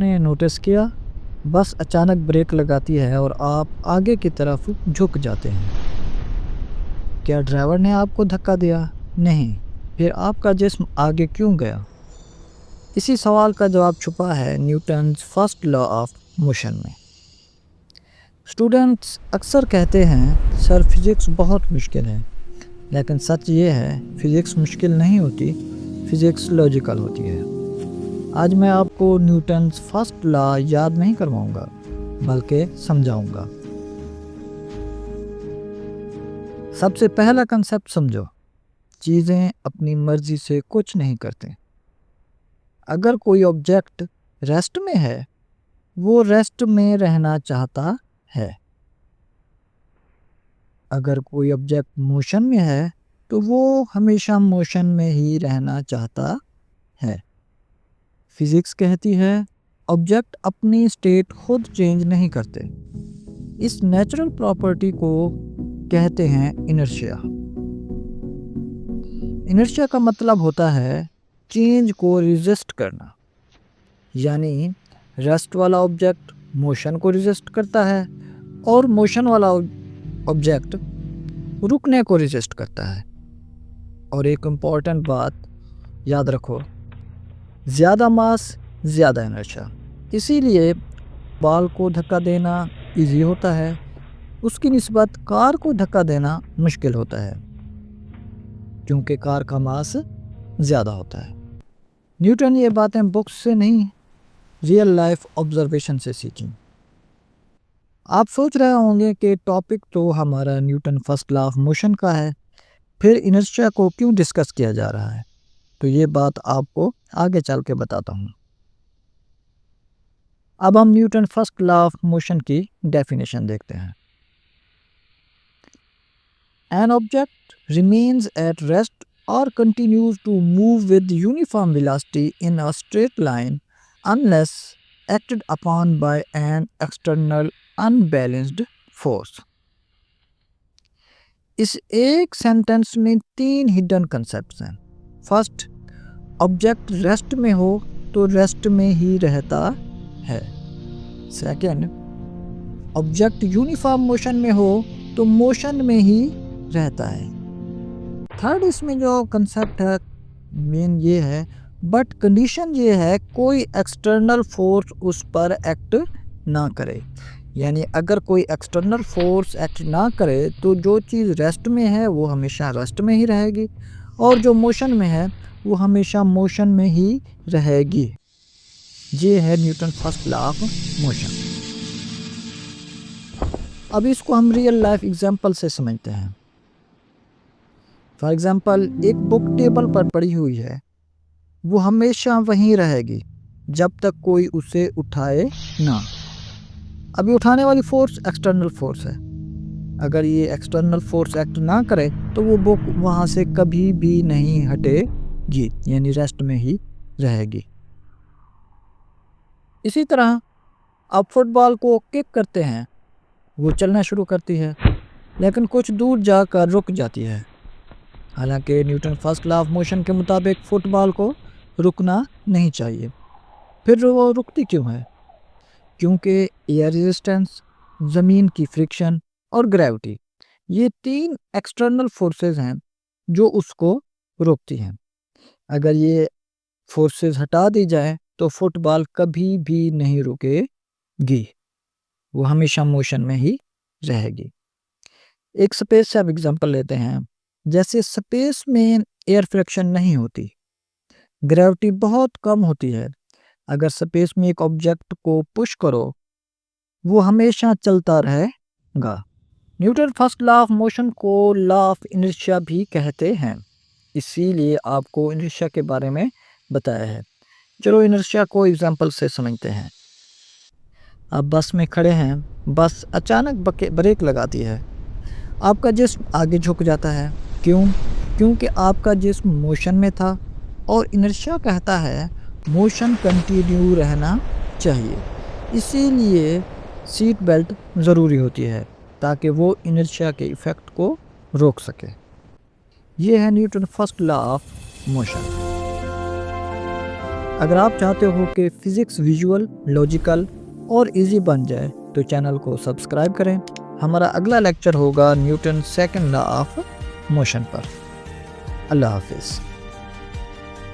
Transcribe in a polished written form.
आपने नोटिस किया, बस अचानक ब्रेक लगाती है और आप आगे की तरफ झुक जाते हैं। क्या ड्राइवर ने आपको धक्का दिया? नहीं। फिर आपका जिस्म आगे क्यों गया? इसी सवाल का जवाब छुपा है Newton's first law of motion में। स्टूडेंट्स अक्सर कहते हैं सर फिज़िक्स बहुत मुश्किल है, लेकिन सच ये है फिज़िक्स मुश्किल नहीं होती, फिज़िक्स लॉजिकल होती है। आज मैं आपको न्यूटन्स फर्स्ट लॉ याद नहीं करवाऊंगा, बल्कि समझाऊंगा। सबसे पहला कंसेप्ट समझो, चीज़ें अपनी मर्जी से कुछ नहीं करते। अगर कोई ऑब्जेक्ट रेस्ट में है, वो रेस्ट में रहना चाहता है। अगर कोई ऑब्जेक्ट मोशन में है, तो वो हमेशा मोशन में ही रहना चाहता है। फिजिक्स कहती है ऑब्जेक्ट अपनी स्टेट खुद चेंज नहीं करते। इस नेचुरल प्रॉपर्टी को कहते हैं इनर्शिया। इनर्शिया का मतलब होता है चेंज को रेजिस्ट करना, यानी रेस्ट वाला ऑब्जेक्ट मोशन को रेजिस्ट करता है और मोशन वाला ऑब्जेक्ट रुकने को रेजिस्ट करता है। और एक इम्पॉर्टेंट बात याद रखो, ज़्यादा मास ज़्यादा इनर्शिया। इसीलिए बॉल को धक्का देना इजी होता है, उसकी निस्बत कार को धक्का देना मुश्किल होता है, क्योंकि कार का मास ज़्यादा होता है। न्यूटन ये बातें बुक्स से नहीं, रियल लाइफ ऑब्जर्वेशन से सीखी। आप सोच रहे होंगे कि टॉपिक तो हमारा Newton first law of motion का है, फिर इनर्शिया को क्यों डिस्कस किया जा रहा है? तो ये बात आपको आगे चल के बताता हूँ। अब हम Newton first law of motion की डेफिनेशन देखते हैं। An object remains at rest or continues to move with uniform velocity in a straight line unless acted upon by an external unbalanced force। इस एक सेंटेंस में 3 hidden concepts हैं। First, object rest में हो तो rest में ही रहता है। सेकंड, ऑब्जेक्ट यूनिफॉर्म मोशन में हो तो मोशन में ही रहता है। थर्ड, इसमें जो कंसेप्ट है मेन ये है, बट कंडीशन ये है कोई एक्सटर्नल फोर्स उस पर एक्ट ना करे। यानी अगर कोई एक्सटर्नल फोर्स एक्ट ना करे तो जो चीज़ रेस्ट में है वो हमेशा रेस्ट में ही रहेगी, और जो मोशन में है वो हमेशा मोशन में ही रहेगी। ये है Newton first law of motion. अब इसको हम रियल लाइफ एग्जांपल से समझते हैं। फॉर एग्जांपल, एक बुक टेबल पर पड़ी हुई है, वो हमेशा वहीं रहेगी जब तक कोई उसे उठाए ना। अभी उठाने वाली फोर्स एक्सटर्नल फोर्स है। अगर ये एक्सटर्नल फोर्स एक्ट ना करे तो वो बुक वहाँ से कभी भी नहीं हटेगी, यानी रेस्ट में ही रहेगी। इसी तरह आप फुटबॉल को किक करते हैं, वो चलना शुरू करती है, लेकिन कुछ दूर जाकर रुक जाती है। हालांकि Newton first law of motion के मुताबिक फुटबॉल को रुकना नहीं चाहिए। फिर वो रुकती क्यों है? क्योंकि एयर रेजिस्टेंस, ज़मीन की फ्रिक्शन और ग्रेविटी, ये 3 एक्सटर्नल फोर्सेस हैं जो उसको रोकती हैं। अगर ये फोर्सेस हटा दी जाए तो फुटबॉल कभी भी नहीं रुकेगी, वो हमेशा मोशन में ही रहेगी। एक स्पेस से आप एग्जांपल लेते हैं। जैसे स्पेस में एयर फ्रिक्शन नहीं होती, ग्रेविटी बहुत कम होती है। अगर स्पेस में एक ऑब्जेक्ट को पुश करो, वो हमेशा चलता रहेगा। Newton first law of motion को लॉ ऑफ इनर्शिया भी कहते हैं, इसीलिए आपको इनर्शिया के बारे में बताया है। चलो इनर्शिया को एग्जांपल से समझते हैं। आप बस में खड़े हैं, बस अचानक ब्रेक लगाती है, आपका जिस्म आगे झुक जाता है। क्यों? क्योंकि आपका जिस्म मोशन में था और इनर्शिया कहता है मोशन कंटिन्यू रहना चाहिए। इसीलिए सीट बेल्ट ज़रूरी होती है ताकि वो इनर्शिया के इफ़ेक्ट को रोक सके। ये है Newton first law of motion. अगर आप चाहते हो कि फिज़िक्स विजुअल, लॉजिकल और इजी बन जाए तो चैनल को सब्सक्राइब करें। हमारा अगला लेक्चर होगा Newton second law of motion पर। अल्लाह हाफिज़।